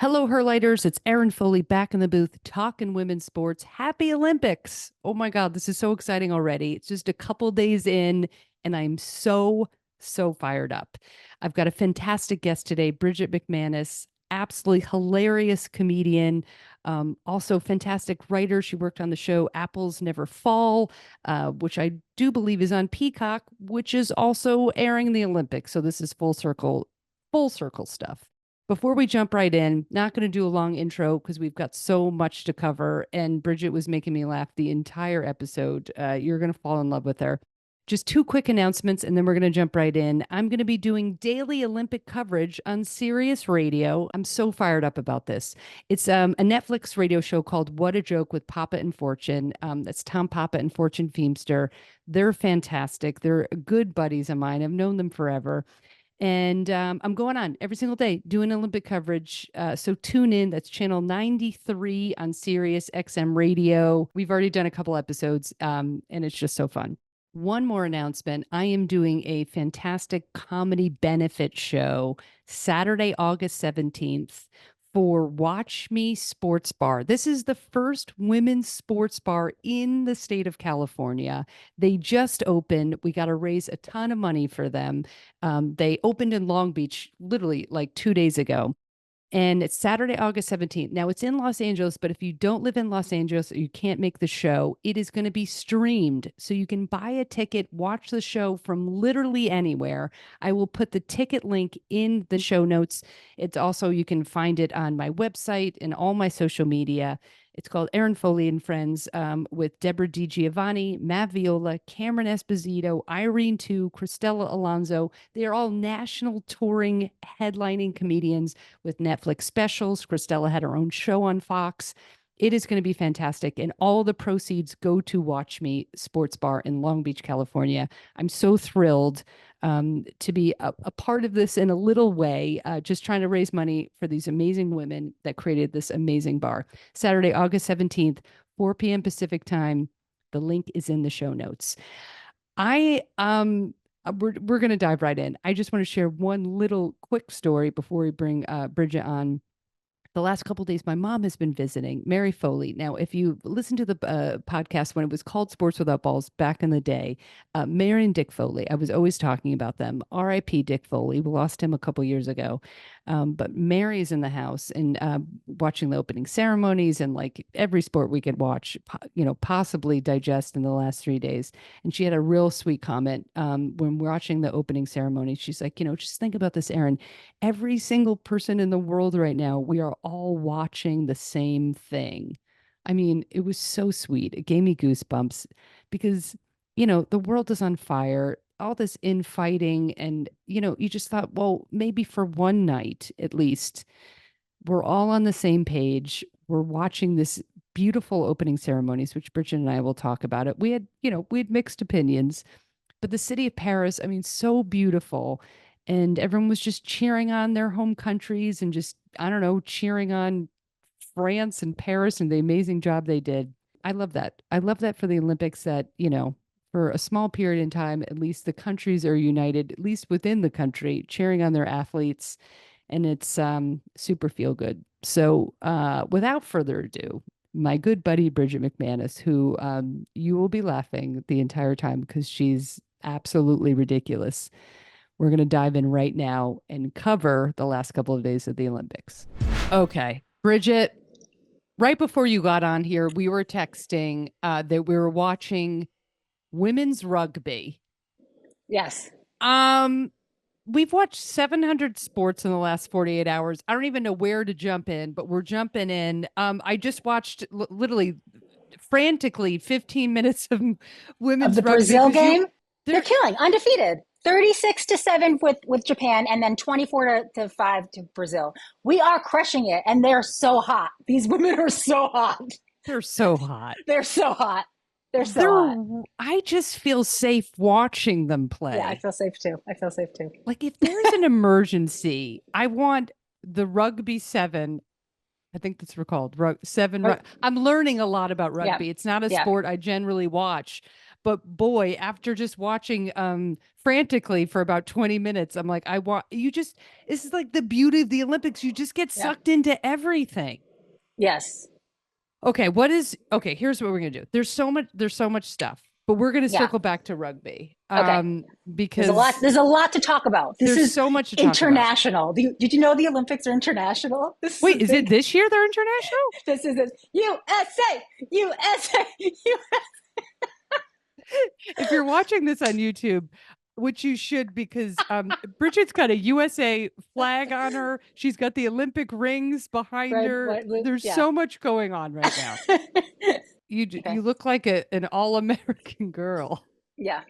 Hello, Herlighters. It's Erin Foley back in the booth talking women's sports. Happy Olympics. Oh my God, this is so exciting already. It's just a couple days in, and I'm so fired up. I've got a fantastic guest today, Bridget McManus, absolutely hilarious comedian, also fantastic writer. She worked on the show Apples Never Fall, which I do believe is on Peacock, which is also airing in the Olympics. So this is full circle stuff. Before we jump right in, not going to do a long intro because we've got so much to cover. And Bridget was making me laugh the entire episode. You're going to fall in love with her. Just two quick announcements, and then we're going to jump right in. I'm going to be doing daily Olympic coverage on Sirius Radio. I'm so fired up about this. It's a Netflix radio show called What a Joke with Papa and Fortune. That's Tom Papa and Fortune Feimster. They're fantastic. They're good buddies of mine. I've known them forever. And I'm going on every single day doing Olympic coverage. So tune in. That's channel 93 on Sirius XM Radio. We've already done a couple episodes, and it's just so fun. One more announcement. I am doing a fantastic comedy benefit show Saturday, August 17th for Watch Me Sports Bar. This is the first women's sports bar in the state of California. They just opened. We got to raise a ton of money for them. They opened in Long Beach literally like 2 days ago. And it's Saturday, August 17th. Now it's in Los Angeles, but if you don't live in Los Angeles or you can't make the show, it is going to be streamed. So you can buy a ticket, watch the show from literally anywhere. I will put the ticket link in the show notes. It's also, you can find it on my website and all my social media. It's called Erin Foley and Friends, with Deborah DiGiovanni, Matt Viola, Cameron Esposito, Irene Tu, Cristela Alonso. They are all national touring headlining comedians with Netflix specials. Cristela had her own show on Fox. It is going to be fantastic. And all the proceeds go to Watch Me Sports Bar in Long Beach, California. I'm so thrilled to be a part of this in a little way, just trying to raise money for these amazing women that created this amazing bar. Saturday, August 17th, 4 p.m. Pacific time. The link is in the show notes. We're going to dive right in. I just want to share one little quick story before we bring Bridget on. The last couple of days, my mom has been visiting Mary Foley. Now, if you listen to the podcast when it was called Sports Without Balls back in the day, Mary and Dick Foley, I was always talking about them. R.I.P. Dick Foley. We lost him a couple years ago. But Mary's in the house and watching the opening ceremonies and like every sport we could watch, possibly digest in the last 3 days. And she had a real sweet comment when we're watching the opening ceremony. She's like, just think about this, Erin. Every single person in the world right now, we are all watching the same thing. I mean, it was so sweet. It gave me goosebumps because, the world is on fire, all this infighting, and, you just thought, well, maybe for one night at least, we're all on the same page. We're watching this beautiful opening ceremonies, which Bridget and I will talk about it. We had mixed opinions, but the city of Paris, I mean, so beautiful. And everyone was just cheering on their home countries and just, I don't know, cheering on France and Paris and the amazing job they did. I love that. I love that for the Olympics that, for a small period in time, at least the countries are united, at least within the country, cheering on their athletes. And it's super feel good. So without further ado, my good buddy, Bridget McManus, who you will be laughing the entire time because she's absolutely ridiculous. We're going to dive in right now and cover the last couple of days of the Olympics. Okay. Bridget, right before you got on here, we were texting that we were watching women's rugby. Yes. We've watched 700 sports in the last 48 hours. I don't even know where to jump in, but we're jumping in. I just watched literally frantically 15 minutes of women's the rugby. Brazil game. They're killing, undefeated. 36-7 with Japan, and then 24-5 to Brazil. We are crushing it, and they're so hot. These women are so hot. They're so hot. They're so hot. They're so hot. I just feel safe watching them play. Yeah, I feel safe too. Like if there's an emergency, I want the rugby 7. I think that's called seven. I'm learning a lot about rugby. Yeah. It's not a sport I generally watch, But boy, after just watching frantically for about 20 minutes, I'm like, this is like the beauty of the Olympics. You just get Yeah. sucked into everything. Yes. Okay, here's what we're gonna do. There's so much stuff, but we're gonna Yeah. circle back to rugby. Okay. Because There's a lot to talk about. This there's is so much to talk about. international. Did you know the Olympics are international? This is Wait, a is it big, this year they're international? this is it. USA, USA, If you're watching this on YouTube, which you should, because Bridget's got a USA flag on her. She's got the Olympic rings behind red, her. white, blue. There's Yeah. so much going on right now. Okay. You look like an all-American girl. Yeah.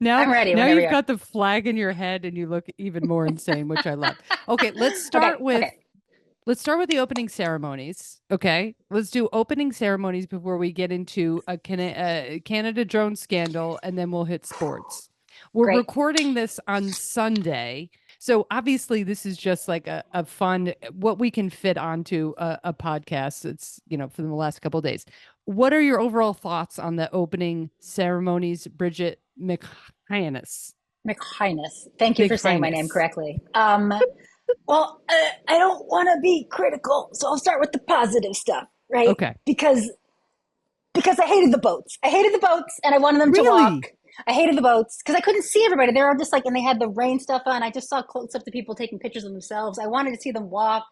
Now, I'm ready now whenever you've you are. got the flag in your head and you look even more insane, which I love. Okay, Okay. Okay. let's start with the opening ceremonies. Okay, let's do opening ceremonies before we get into a Canada drone scandal, and then we'll hit sports. We're Great. recording this on Sunday. So obviously this is just like a fun, what we can fit onto a podcast. It's, for the last couple of days. What are your overall thoughts on the opening ceremonies, Bridget McManus? McHighness. Thank you for saying my name McHighness. correctly. Well, I don't want to be critical, so I'll start with the positive stuff, right? Okay. Because I hated the boats. I hated the boats, and I wanted them to Really? walk. I hated the boats because I couldn't see everybody. They were just like, and they had the rain stuff on. I just saw close up to people taking pictures of themselves. I wanted to see them walk.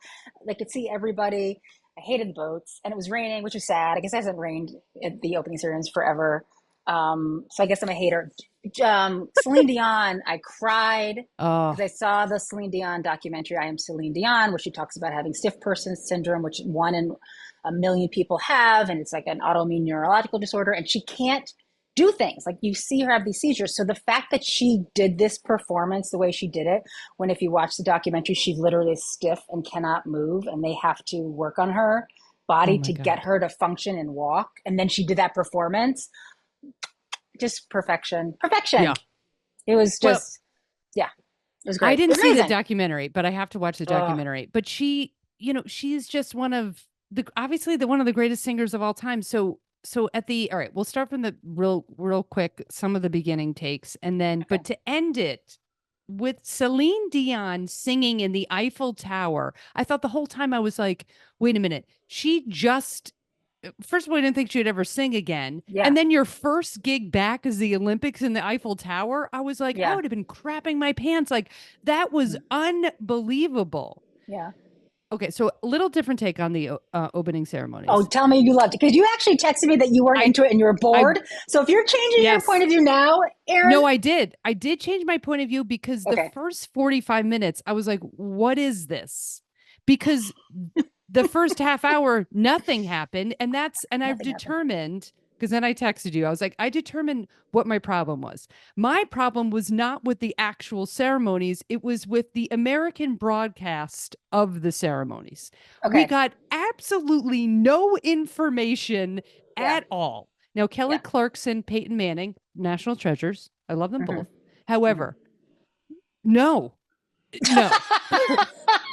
They could see everybody. I hated the boats, and it was raining, which was sad. I guess it hasn't rained at the opening ceremonies forever. So I guess I'm a hater. Celine Dion, I cried Oh, because I saw the Celine Dion documentary, I Am Celine Dion, where she talks about having stiff person syndrome, which 1 in a million people have, and it's like an autoimmune neurological disorder, and she can't do things. Like you see her have these seizures. So the fact that she did this performance the way she did it, when if you watch the documentary, she literally is stiff and cannot move, and they have to work on her oh body my to get God. her to function and walk. And then she did that performance. Just perfection. Perfection. Yeah. It was Well, just, yeah, it was I great. It didn't was see the amazing. documentary, but I have to watch the Oh, documentary. But she's just obviously one of the greatest singers of all time. So all right, we'll start from the real quick, some of the beginning takes, and then, okay. but to end it with Celine Dion singing in the Eiffel Tower, I thought the whole time I was like, wait a minute, she just first of all, I didn't think she'd ever sing again. Yeah. And then your first gig back is the Olympics in the Eiffel Tower. I was like, I Yeah. would have been crapping my pants. Like, that was unbelievable. Yeah. Okay, so a little different take on the opening Oh, ceremonies. tell me you loved it. Because you actually texted me that you weren't I, into it and you were I, bored. So if you're changing your point yes. of view now, Erin, No, I did. I did change my point of view because the okay. first 45 minutes, I was like, what is this? Because the first half hour, nothing happened. And I've Nothing happened. determined, because then I texted you, I was like, I determined what my problem was. My problem was not with the actual ceremonies, it was with the American broadcast of the ceremonies. We Okay. got absolutely no information Yeah. at all. Now, Kelly Yeah. Clarkson, Peyton Manning, national treasures. I love them Mm-hmm. both. Mm-hmm. However, no, no.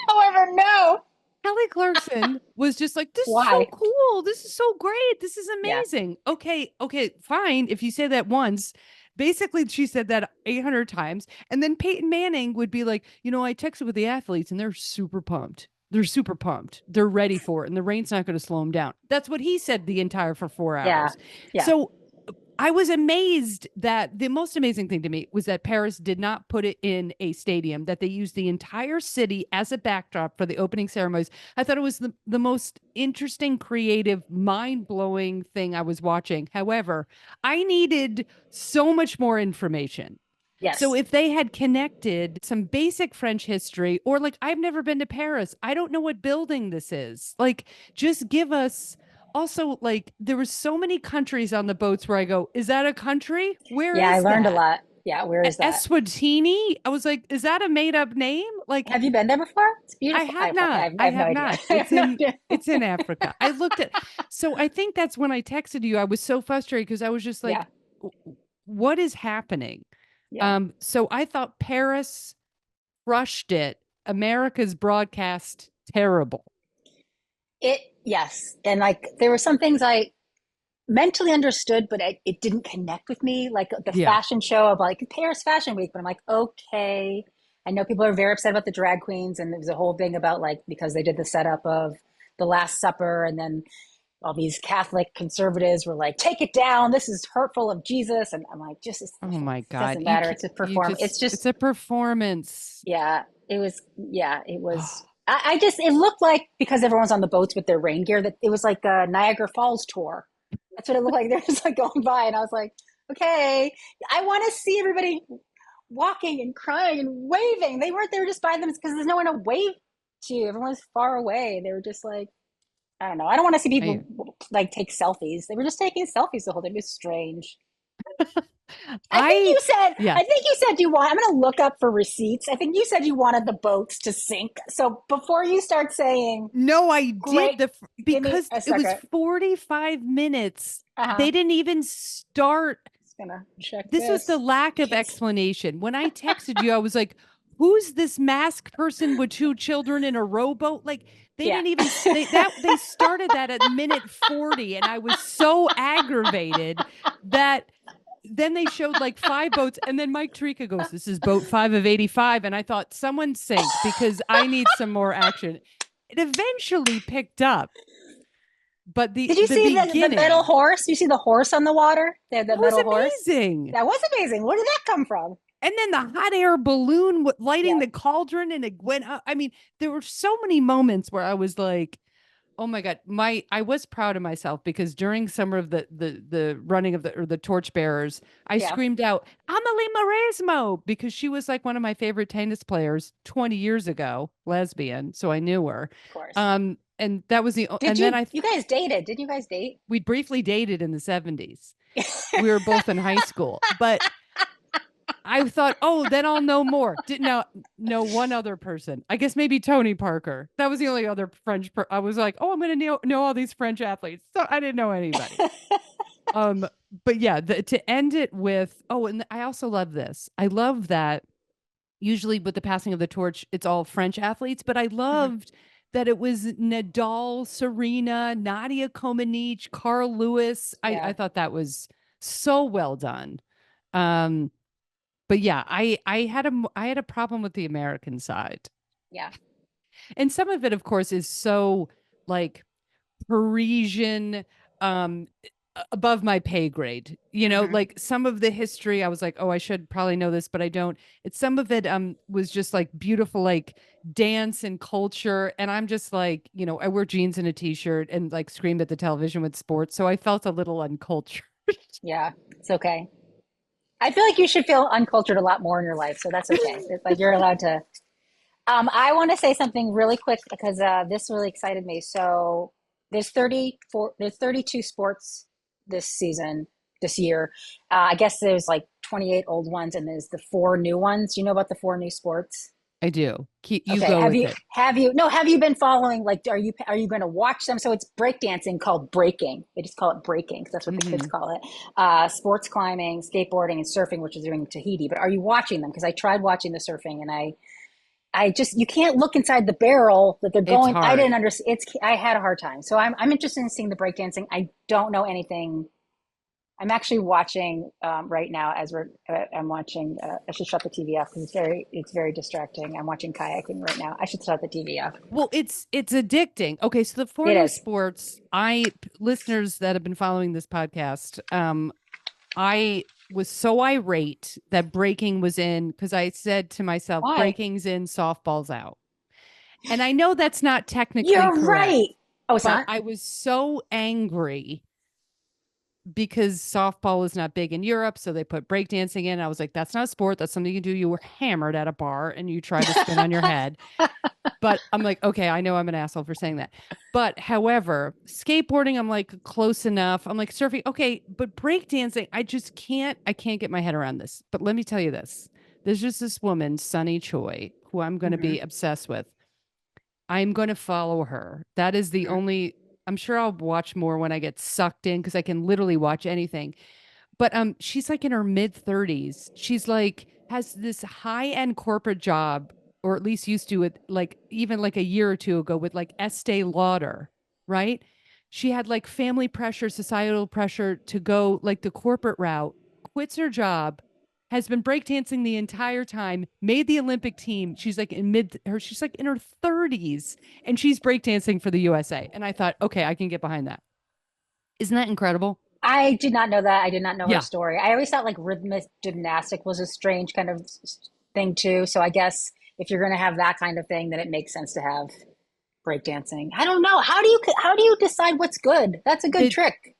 However, no. Kelly Clarkson was just like, this is so Why? cool. This is so great. This is Yeah. amazing. Okay, fine. If you say that once, basically she said that 800 times. And then Peyton Manning would be like, I texted with the athletes and they're super pumped. They're super pumped. They're ready for it. And the rain's not going to slow them down. That's what he said the entire for 4 hours. Yeah. Yeah. So I was amazed that the most amazing thing to me was that Paris did not put it in a stadium, that they used the entire city as a backdrop for the opening ceremonies. I thought it was the most interesting, creative, mind blowing thing I was watching. However, I needed so much more information. So Yes. if they had connected some basic French history, or like, I've never been to Paris, I don't know what building this is. Like, just give us. Also, like, there was so many countries on the boats where I go, is that a country? Where Yeah. I is learned a that? lot. Yeah. Where is that? Eswatini? I was like, is that a made up name? Like, Have you been there before? It's I beautiful. have not. I I have no have idea. not. I have no idea. It's in Africa. I looked at so I think that's when I texted you. I was so frustrated because I was just Yeah. like, what is happening? Yeah. So I thought Paris crushed it. America's broadcast terrible. Yes. And like there were some things I mentally understood, but it didn't connect with me. Like the Yeah. fashion show of like Paris Fashion Week, but I'm like, okay. I know people are very upset about the drag queens, and there was a whole thing about like because they did the setup of the Last Supper, and then all these Catholic conservatives were like, take it down. This is hurtful of Jesus. And I'm like, just, Oh my it God. doesn't matter. It's a You perform. It's just, just, it's a performance. it was, I just, it looked like because everyone's on the boats with their rain gear that it was like a Niagara Falls tour. That's what it looked like. They're just like going by. And I was like, okay, I want to see everybody walking and crying and waving. They weren't there just by them because there's no one to wave to. Everyone's far away. They were just like, I don't know. I don't want to see I, people like take selfies. They were just taking selfies the whole time. It was strange. I, yeah. I think you said you want, I'm going to look up for receipts. I think you said you wanted the boats to sink. So before you start saying, No, I great, did give me because a it was second. 45 minutes. Uh-huh. They didn't even start. Just going to check This was the this. lack of Kids. explanation. When I texted you, I was like, who's this masked person with two children in a rowboat? Like they Yeah. didn't even they started that at minute 40 and I was so aggravated that then they showed like five boats and then Mike Tirica goes, this is boat 5 of 85 and I thought someone sink because I need some more action. It eventually picked up, but Did you the see the metal beginning, horse? You see the horse on the water? The that was metal horse? amazing. That was amazing. Where did that come from? And then the hot air balloon lighting Yeah. the cauldron and it went up. I mean, there were so many moments where I was like, oh my God, I was proud of myself because during some of the running of the torchbearers, I Yeah. screamed out, Amelie Mauresmo, because she was like one of my favorite tennis players 20 years ago, lesbian. So I knew her. Of course. And that was Did and then you guys dated? Did you guys date? we briefly dated in the 70s. We were both in high school, but I thought, oh, then I'll know more. Didn't know one other person. I guess maybe Tony Parker. That was the only other French. I was like, oh, I'm going to know all these French athletes. So I didn't know anybody. Um, but yeah, to end it with, oh, and I also love this. I love that usually with the passing of the torch, it's all French athletes, but I Mhm. loved that it was Nadal, Serena, Nadia Comaneci, Carl Lewis. I Yeah. thought that was so well done. Um, but yeah, I had a problem with the American side. Yeah. And some of it of course is so like Parisian um above my pay grade. You know, Hmm. like some of the history I was like, "Oh, I should probably know this, but I don't." It's some of it was just like beautiful like dance and culture and I'm just like, you know, I wear jeans and a t-shirt and like scream at the television with sports, so I felt a little uncultured. Yeah. It's okay. I feel like you should feel uncultured a lot more in your life, so that's okay. It's like you're allowed to. I want to say something really quick because this really excited me. So there's 32 sports this season, this year. I guess there's like 28 old ones, and there's the four new ones. Do you know about the four new sports? I do. You Okay. go with it. Have you been following, like, are you going to watch them? So it's breakdancing called breaking. They just call it breaking because that's what the kids Mhm. call it. Sports climbing, skateboarding, and surfing, which is doing Tahiti. But are you watching them? Because I tried watching the surfing and I just, you can't look inside the barrel that they're It's going. I didn't hard. understand. I had a hard time. So I'm interested in seeing the breakdancing. I don't know anything. I'm actually watching right now as I'm watching. I should shut the TV off because it's very distracting. I'm watching kayaking right now. I should shut the TV off. Well, it's addicting. Okay, so the four It new is. sports, listeners that have been following this podcast, I was so irate that breaking was in because I said to myself, Why? breaking's in, softball's out. And I know that's not technically You're correct, right. Oh, it's but not. I was so angry because softball is not big in Europe, so they put breakdancing in. I was like, that's not a sport. That's something you do. You were hammered at a bar and you try to spin on your head. But I'm like, okay, I know I'm an asshole for saying that. But however, skateboarding, I'm like close enough. I'm like surfing, okay, but breakdancing, I can't get my head around this. But let me tell you this. There's just this woman, Sunny Choi, who I'm going to Hmm. be obsessed with. I'm going to follow her. That is the Hmm. only, I'm sure I'll watch more when I get sucked in because I can literally watch anything. But she's like in her mid 30s. She's like has this high-end corporate job, or at least used to it like even like a year or two ago with like Estee Lauder, right? she had like family pressure, societal pressure to go like the corporate route, quits her job, has been breakdancing the entire time, made the Olympic team. She's like she's like in her 30s and she's breakdancing for the USA. And I thought, okay, I can get behind that. Isn't that incredible? I did not know that. I did not know her Yeah. story. I always thought like rhythmic gymnastic was a strange kind of thing too. So I guess if you're going to have that kind of thing, then it makes sense to have breakdancing. I don't know. How do you decide what's good? That's a good The trick.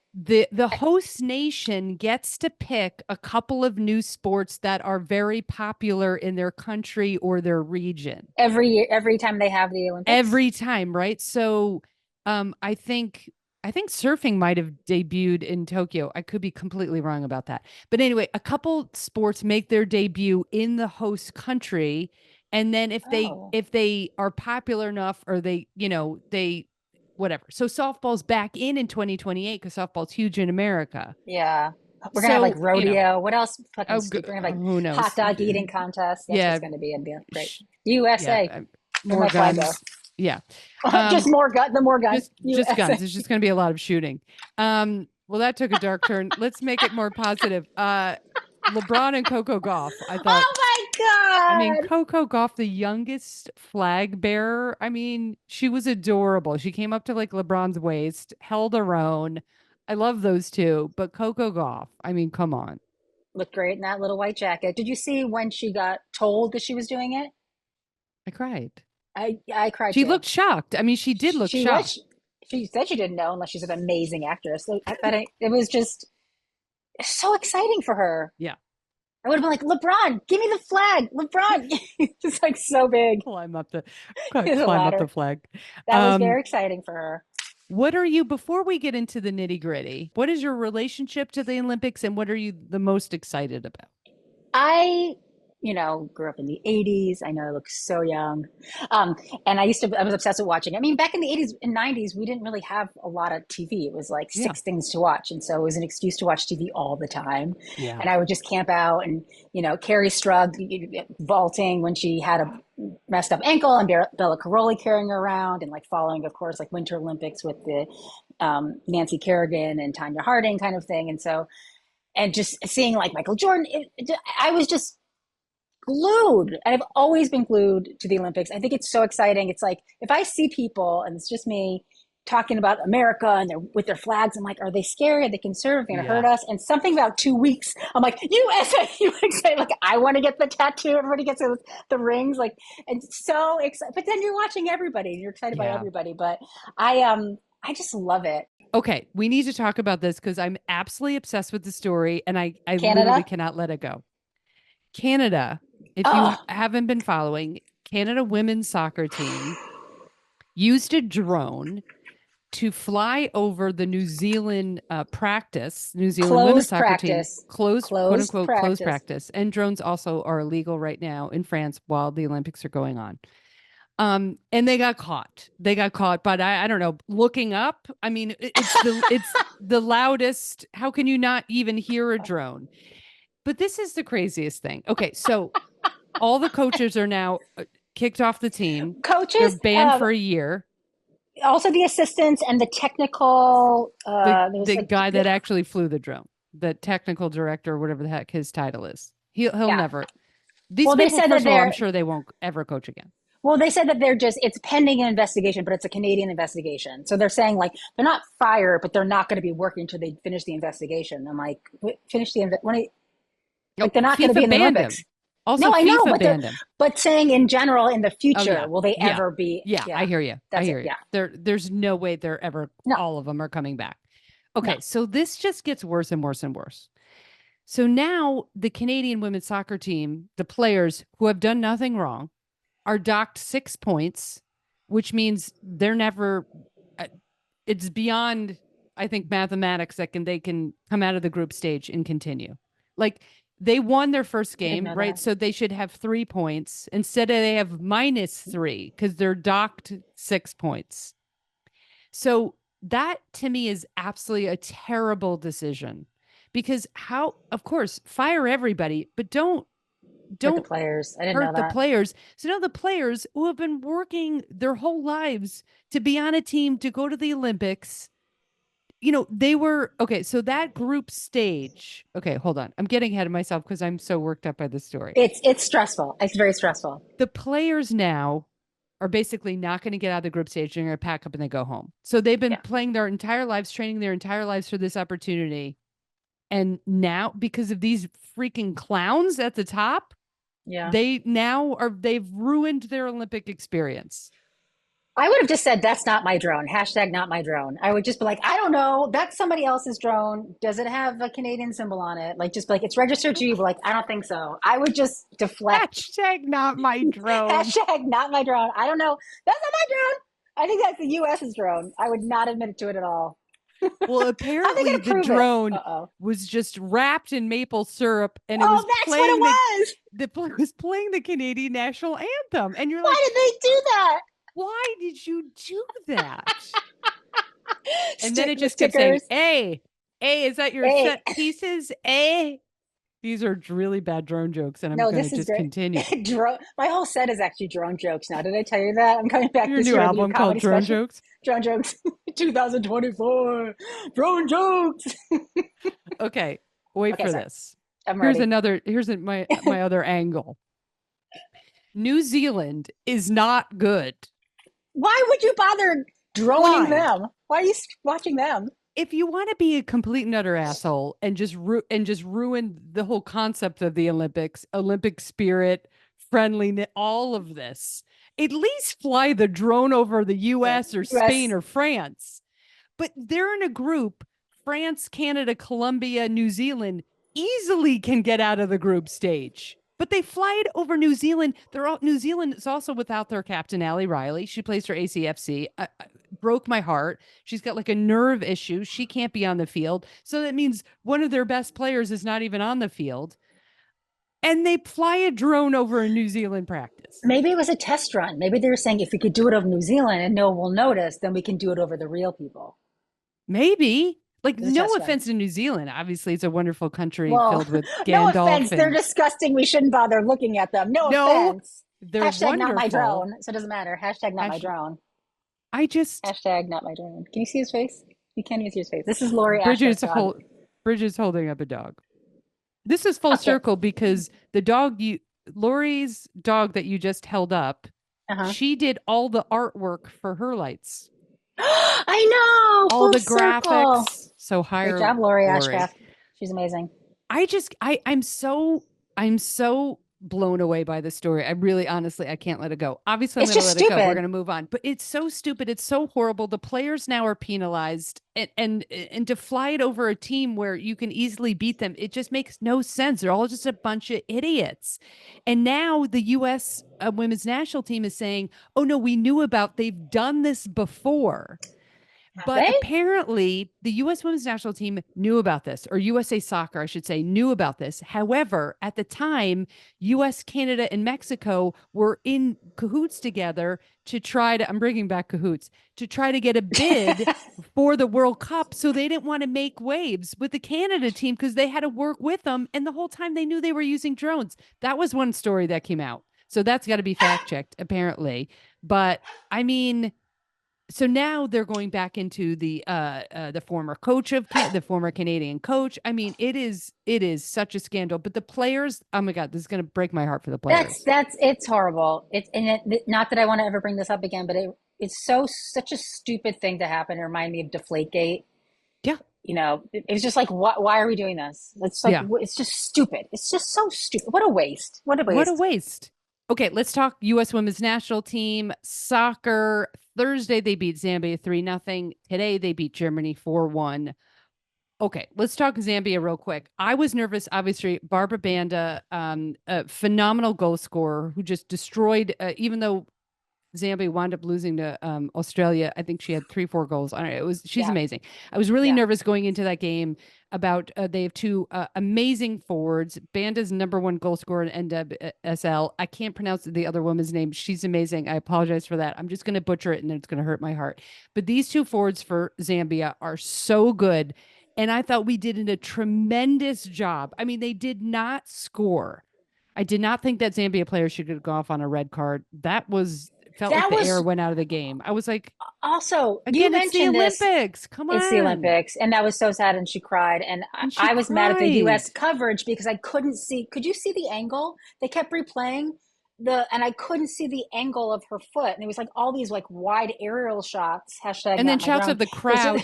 the host nation gets to pick a couple of new sports that are very popular in their country or their region Every time they have the Olympics. every time, right? So I think surfing might have debuted in Tokyo. I could be completely wrong about that. But anyway, a couple sports make their debut in the host country, and then Oh, if they are popular enough or they whatever. So softball's back in 2028 because softball's huge in America. yeah. We're gonna have like So, rodeo. What else? Fucking oh, stupid. We're gonna have like who hot knows? dog eating contest. That's Yeah, what's gonna be great. yeah, USA. Where more my flag go? guns. Yeah. Just Um, more gun. The more guns. just USA. guns. It's just going to be a lot of shooting. Well, that took a dark turn. Let's make it more positive. LeBron and Coco Gauff. I thought. Oh my I mean, God. Coco Gauff, the youngest flag bearer. I mean, she was adorable. She came up to like LeBron's waist, held her own. I love those two, but Coco Gauff. I mean, come on. Looked great in that little white jacket. Did you see when she got told that she was doing it? I cried. I cried She too. looked shocked. I mean, she did look She shocked. was. She said she didn't know unless she's an amazing actress. So it was just so exciting for her. Yeah. I would have been like, LeBron, give me the flag. LeBron. It's like so big. Climb up the It's a climb up the ladder. flag. That was Um, very exciting for her. what are you before we get into the nitty gritty? What is your relationship to the Olympics, and what are you the most excited about? I, grew up in the 80s. I know I look so young. Um, and I was obsessed with watching. I mean, back in the 80s and 90s, we didn't really have a lot of TV. It was like Yeah, six things to watch. And so it was an excuse to watch TV all the time. yeah, And I would just camp out and, Carrie Strug vaulting when she had a messed up ankle and Bella Caroli carrying her around and like following, of course, like Winter Olympics with the Nancy Kerrigan and Tanya Harding kind of thing. And so, and just seeing like Michael Jordan, I was just glued. And I've always been glued to the Olympics. I think it's so exciting. It's like if I see people, and it's just me talking about America and they're with their flags, I'm like, are they scary? Are they concerned? Are they going to hurt yeah. us? And something about 2 weeks, I'm like, USA, USA. Like I want to get the tattoo. Everybody gets the rings. Like, and so excited. But then you're watching everybody. You're excited by Yeah. everybody. But I just love it. Okay, we need to talk about this because I'm absolutely obsessed with the story, and I literally Canada. cannot let it go. Canada, if you Oh, haven't been following, Canada women's soccer team used a drone to fly over the New Zealand New Zealand women's closed soccer team, practice. closed, quote Closed unquote, closed practice. practice. And drones also are illegal right now in France while the Olympics are going on. And they got caught. They got caught, but I don't know, looking up. I mean, it's the loudest. How can you not even hear a drone? But this is the craziest thing. Okay, so all the coaches are now kicked off the team. They're Coaches, banned for a year. also the assistants and the technical. There's The like, guy that actually flew the drone, the technical director, whatever the heck his title is, he'll yeah. never. These Well, they people, said that first of all, I'm they're. sure they won't ever coach again. Well, they said that they're just. It's pending an investigation, but it's a Canadian investigation. So they're saying like they're not fired, but they're not going to be working until they finish the investigation. I'm like, finish the Oh, like they're not going to be FIFA in the banned Olympics. him. Also, No, I know, FIFA banned him. but saying in general in the Oh future, yeah, will they yeah, ever be? yeah. I Yeah, hear you. I that's it. hear you. Yeah, There's no way they're ever. no, All of them are coming back. no. Okay, so this just gets worse and worse and worse. So now the Canadian women's soccer team, the players who have done nothing wrong, are docked 6 points, which means they're never. It's beyond, I think, mathematics that they can come out of the group stage and continue. Like they won their first I didn't game, know right? that. So they should have 3 points. Instead, they have -3 because they're docked 6 points. So that to me is absolutely a terrible decision because how, of course, fire everybody, but With the don't players, I didn't know hurt the that. players. So now the players who have been working their whole lives to be on a team to go to the Olympics, they were okay. So that group stage, okay, hold on. I'm getting ahead of myself because I'm so worked up by the story. It's stressful. It's very stressful. The players now are basically not going to get out of the group stage. They're going to pack up and they go home. So they've been Yeah. playing their entire lives, training their entire lives for this opportunity. And now, because of these freaking clowns at the top, Yeah. they've ruined their Olympic experience. I would have just said, that's not my drone. Hashtag not my drone. I would just be like, I don't know. That's somebody else's drone. Does it have a Canadian symbol on it? Like, just be like, it's registered to you. But like, I don't think so. I would just deflect. Hashtag not my drone. Hashtag not my drone. I don't know. That's not my drone. I think that's the US's drone. I would not admit it to it at all. Well, apparently the drone was just wrapped in maple syrup, and it was that's what it was. It was playing the Canadian national anthem, and you're like, why did they do that? Why did you do that? And then it just kept saying, "A, is that your set pieces? A." These are really bad drone jokes, and I'm going to just continue. My whole set is actually drone jokes now. Did I tell you that? I'm coming back your new album called Drone Jokes. Drone Jokes 2024. Drone Jokes. Okay, wait for this. I'm ready. Here's my other angle. New Zealand is not good. Why would you bother droning them? Why are you watching them? If you want to be a complete and utter asshole and just ruin the whole concept of the Olympics, Olympic spirit, friendliness, all of this, at least fly the drone over the US or Spain or France. But they're in a group, France, Canada, Colombia, New Zealand easily can get out of the group stage. But they fly it over New Zealand. New Zealand is also without their captain, Allie Riley. She plays for ACFC. Broke my heart. She's got like a nerve issue. She can't be on the field. So that means one of their best players is not even on the field. And they fly a drone over a New Zealand practice. Maybe it was a test run. Maybe they were saying, if we could do it over New Zealand and no one will notice, then we can do it over the real people. Maybe. Like, no offense to New Zealand. Obviously, it's a wonderful country filled with Gandalf. No offense. They're disgusting. We shouldn't bother looking at them. No offense. They're Hashtag wonderful. not my drone. So it doesn't matter. Hashtag not my drone. Hashtag not my drone. Can you see his face? You can't even see his face. This is Lori. Bridget's holding up a dog. This is full circle because Lori's dog that you just held up, she did all the artwork for Herlighters. I know. All the graphics. So higher. Great job, Lori Ashcraft. She's amazing. I'm so blown away by the story. I really, honestly, I can't let it go. Obviously, I'm going to let it go. We're going to move on. But it's so stupid. It's so horrible. The players now are penalized, and to fly it over a team where you can easily beat them, it just makes no sense. They're all just a bunch of idiots. And now the U.S. Women's national team is saying, "Oh no, we knew they've done this before." But apparently the U.S. Women's National Team knew about this, or USA Soccer, I should say, knew about this. However, at the time, U.S., Canada, and Mexico were in cahoots together to I'm bringing back cahoots, to try to get a bid for the World Cup. So they didn't want to make waves with the Canada team because they had to work with them. And the whole time they knew they were using drones. That was one story that came out. So that's got to be fact checked, apparently. But I mean... So now they're going back into the former coach of the former Canadian coach. I mean, it is such a scandal. But the players, oh my God, this is going to break my heart for the players. It's horrible. Not that I want to ever bring this up again, but it's such a stupid thing to happen. It reminded me of Deflategate. Yeah, it was just like, why are we doing this? It's like it's just stupid. It's just so stupid. What a waste. What a waste. Okay, let's talk U.S. Women's National Team soccer. Thursday, they beat Zambia 3-0. Today, they beat Germany 4-1. Okay, let's talk Zambia real quick. I was nervous, obviously. Barbara Banda, a phenomenal goal scorer who just destroyed, even though Zambia wound up losing to Australia. I think she had 3-4 goals. I don't know. She's amazing. I was really nervous going into that game about they have two amazing forwards. Banda's #1 goal scorer in NWSL. I can't pronounce the other woman's name. She's amazing. I apologize for that. I'm just going to butcher it and it's going to hurt my heart. But these two forwards for Zambia are so good. And I thought we did a tremendous job. I mean, they did not score. I did not think that Zambia player should go off on a red card. That was felt like That the air was went out of the game. I was like, also, you again, it's the mentioned this. Olympics. Come It's the on. Olympics, and that was so sad. And she cried, and And she I was mad at the U.S. cried. coverage because I couldn't see. Could you see the angle? They kept replaying and I couldn't see the angle of her foot, and it was like all these like wide aerial shots. Hashtag And then not my shouts drone. of the It's just, crowd.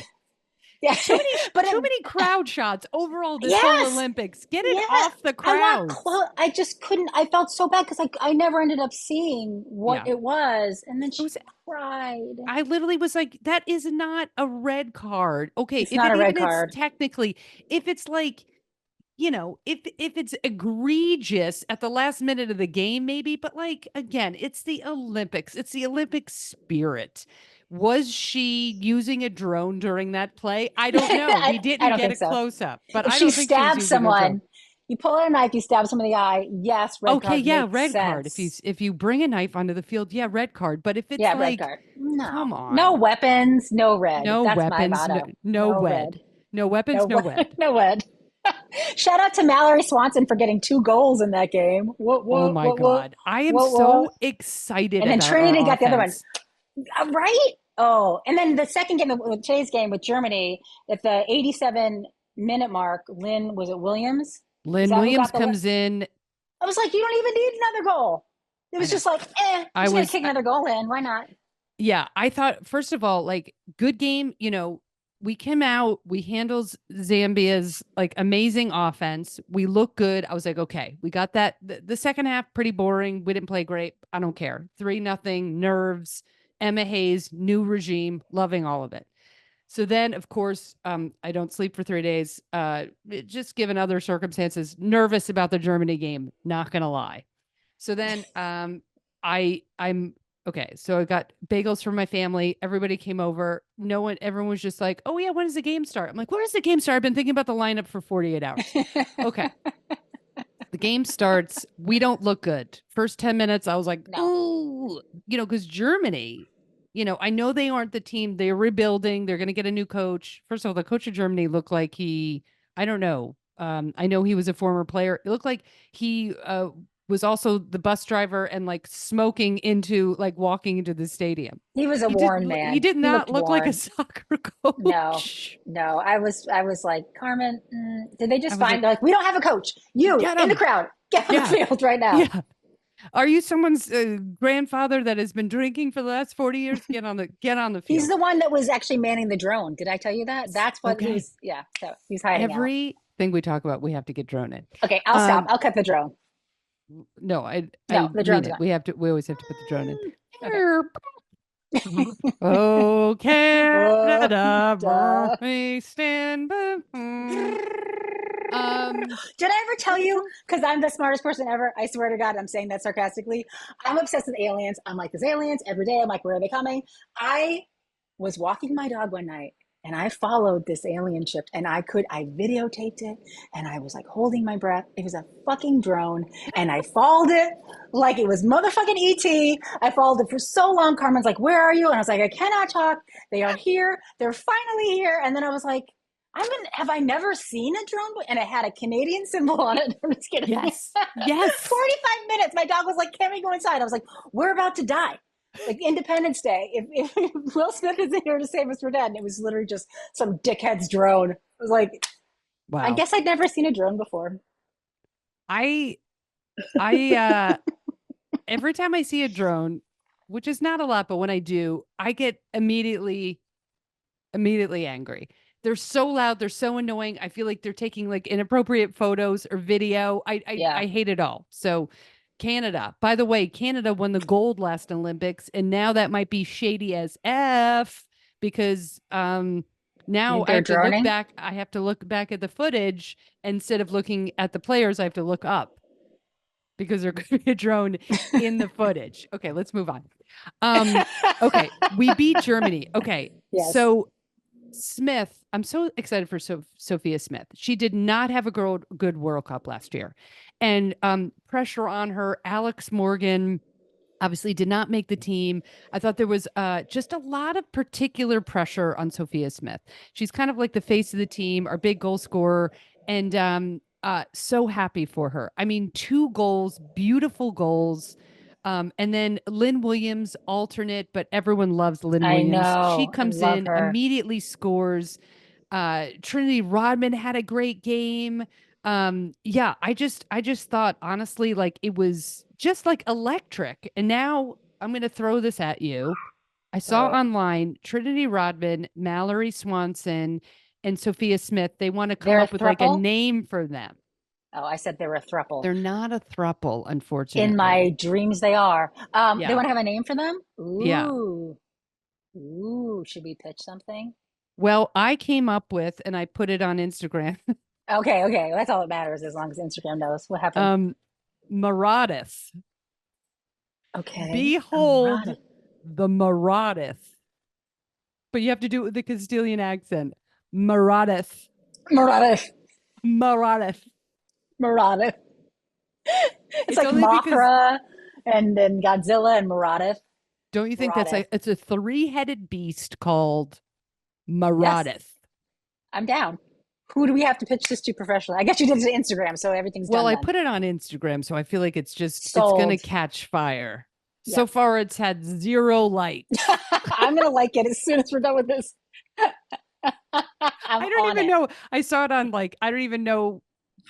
yeah, Too many, but too many crowd shots overall this whole yes, Olympics. Get it yeah. off the I want crowds. close. I just couldn't. I felt so bad because I never ended up seeing what Yeah. it was, and then It she was cried. I literally was like, that is not a red card. Okay, It's if not it a red even is card. technically, if it's like, if it's egregious at the last minute of the game, maybe, but like again, it's the Olympics. It's the Olympic spirit. Was she using a drone during that play? I don't know. We I didn't don't get a think so. close up, but If I she don't think she was stabs using a drone. someone, you pull out a knife, you stab someone in the eye. Yes, red Okay, card yeah, makes red card. If you sense. if you bring a knife onto the field, yeah, red card. But if it's Yeah, red like, card. No, come no on, weapons, no red. no That's my weapons, no, motto. no No red. wed, no weapons, No, no wed. no red. Shout out to Mallory Swanson for getting 2 goals in that game. Oh my God. I am What? so excited And then about our Trinity got the other one. offense. Right? Oh, and then the second game, today's game with Germany, at the 87-minute mark, Lynn, was it Williams? Is Lynn that who Williams got the? comes in. I was like, you don't even need another goal. It I was know. just like, I'm I just gonna was, kick another goal in. Why not? yeah, I thought, first of all, like, good game. We came out, we handled Zambia's like amazing offense. We look good. I was like, okay, we got that. The second half, pretty boring. We didn't play great. I don't care. 3-0, nerves. Emma Hayes, new regime, loving all of it. So then, of course, I don't sleep for 3 days. Just given other circumstances, nervous about the Germany game. Not gonna lie. So then, I'm okay. So I got bagels for my family. Everybody came over. Everyone was just like, "Oh yeah, when does the game start?" I'm like, "When does the game start?" I've been thinking about the lineup for 48 hours. Okay, the game starts. We don't look good. First 10 minutes, I was like, No. "Ooh," because Germany. I know they aren't the team. They're rebuilding. They're going to get a new coach. First of all, the coach of Germany looked like I don't know. I know he was a former player. It looked like he was also the bus driver and like smoking into like walking into the stadium. He was a He did worn he man. did He not looked look like a worn. soccer No, coach. no. I was like, Carmen, did they I just was find? like, They're like, we don't have a coach. You get in the him. crowd, get on the Yeah. field right now. Yeah. Are you someone's grandfather that has been drinking for the last 40 years? Get on the He's field. the one that was actually manning the drone. Did I tell you that? That's what he Okay. was. Yeah, so he's hiding out. Everything we talk about, we have to get drone in. Okay, I'll stop. I'll cut the drone. No, I No, I the mean drone's it. gone. We always have to put the drone in. Okay. Oh, Oh, Canada, duh. we stand by. Did I ever tell Pretty you? cool. Because I'm the smartest person ever. I swear to God, I'm saying that sarcastically. I'm obsessed with aliens. I'm like, there's aliens every day. I'm like, where are they coming? I was walking my dog one night and I followed this alien ship and I videotaped it and I was like holding my breath. It was a fucking drone and I followed it like it was motherfucking ET. I followed it for so long. Carmen's like, where are you? And I was like, I cannot talk. They are here. They're finally here. And then I was like, have I never seen a drone? And it had a Canadian symbol on it. I'm just kidding. Yes. Yes. 45 minutes. My dog was like, can we go inside? I was like, we're about to die. Like Independence Day. If Will Smith isn't here to save us, we're dead. And it was literally just some dickhead's drone. It was like, I Wow. guess I'd never seen a drone before. I I every time I see a drone, which is not a lot, but when I do, I get immediately angry. They're so loud, they're so annoying. I feel like they're taking like inappropriate photos or video. Yeah. I hate it all. So Canada. By the way, Canada won the gold last Olympics, and now that might be shady as F because You now think they're droning? I have to look back at the footage instead of looking at the players, I have to look up because there could be a drone in the footage. Okay, let's move on. Okay, we beat Germany. Okay, Yes. so Smith, I'm so excited for Sophia Smith. She did not have a good World Cup last year. And pressure on her. Alex Morgan obviously did not make the team. I thought there was just a lot of particular pressure on Sophia Smith. She's kind of like the face of the team, our big goal scorer. And so happy for her. I mean, 2 goals, beautiful goals. And then Lynn Williams, alternate, but everyone loves Lynn I Williams. She know. I comes love in, her. immediately scores. Trinity Rodman had a great game. Yeah, I just thought honestly, like it was just like electric. And now I'm gonna throw this at you. I Throw saw it. online Trinity Rodman, Mallory Swanson, and Sophia Smith. They want to come They're a up with like a thruple. name for them. Oh, I said they were a thruple. They're not a thruple, In my unfortunately. dreams, they are. They Yeah. want to have a name for them? Yeah. Ooh. Ooh. Should we pitch something? Well, I came up with, and I put it on Instagram, Okay, okay. That's all that matters as long as Instagram knows what happened. um, Maraudis. Okay. Behold the Maraudis. But you have to do it with the Castilian accent. Maraudis. Marauders. Maraudis. Marauders. It's It's like only because Mothra and then Godzilla and Marauders. don't you think that's Marauders. like it's a three-headed beast called Yes, Maraudis? I'm down. Who do we have to pitch this to professionally? I guess you did it to Instagram, so everything's Well, done I then. put it on Instagram, so I feel like it's gonna Sold. catch fire. So Yep. far, it's had zero likes. I'm gonna like it as soon as we're done with this. I'm I don't on even it. know. I saw it on like I don't even know.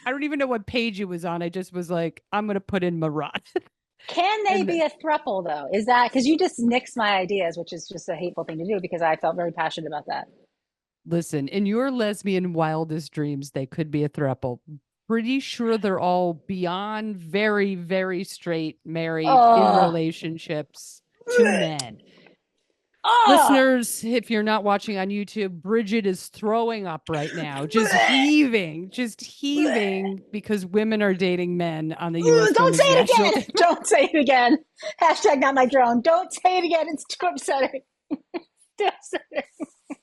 I don't even know what page it was on. I just was like, I'm gonna put in Marat. Can they And be a thruple though? Is that because you just nixed my ideas, which is just a hateful thing to do because I felt very passionate about that. listen, in your lesbian wildest dreams, they could be a throuple. Pretty sure they're all beyond very, very straight, married in Oh, relationships, two men. oh, Listeners, if you're not watching on YouTube, Bridget is throwing up right now, just heaving because women are dating men on the U.S. don't say women's it national again. team. Don't say it again. Hashtag not my drone. Don't say it again. It's too upsetting. Too upsetting.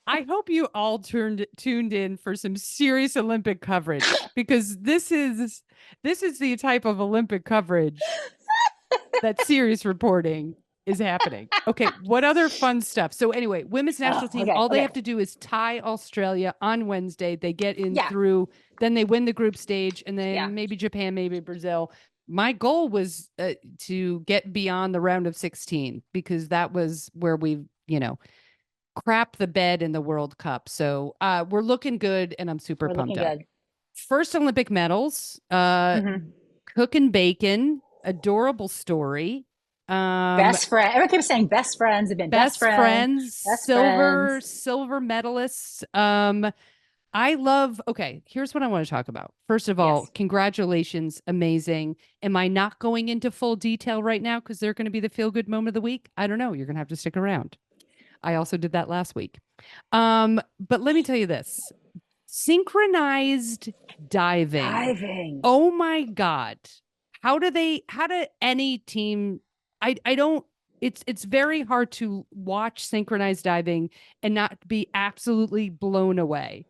I hope you all tuned in for some serious Olympic coverage because this is the type of Olympic coverage that serious reporting is happening. Okay, what other fun stuff? So anyway, women's Oh, national team, okay, all they okay. have to do is tie Australia on Wednesday. They get in Yeah, through, then they win the group stage, and yeah. then maybe Japan, maybe Brazil. My goal was to get beyond the round of 16 because that was where we crap the bed in the World Cup. So we're looking good, and I'm super We're pumped looking up. good. First Olympic medals, Mm-hmm. cooking bacon, adorable story. Best friend. Everyone keeps saying best friends have been best Best friends, friends, best silver, friends. silver medalists. Okay, here's what I want to talk about. First of all, Yes, congratulations, amazing. Am I not going into full detail right now because they're going to be the feel good moment of the week? I don't know. You're going to have to stick around. I also did that last week. But let me tell you this. Synchronized diving. diving. Oh my God. How do any team I don't it's very hard to watch synchronized diving and not be absolutely blown away.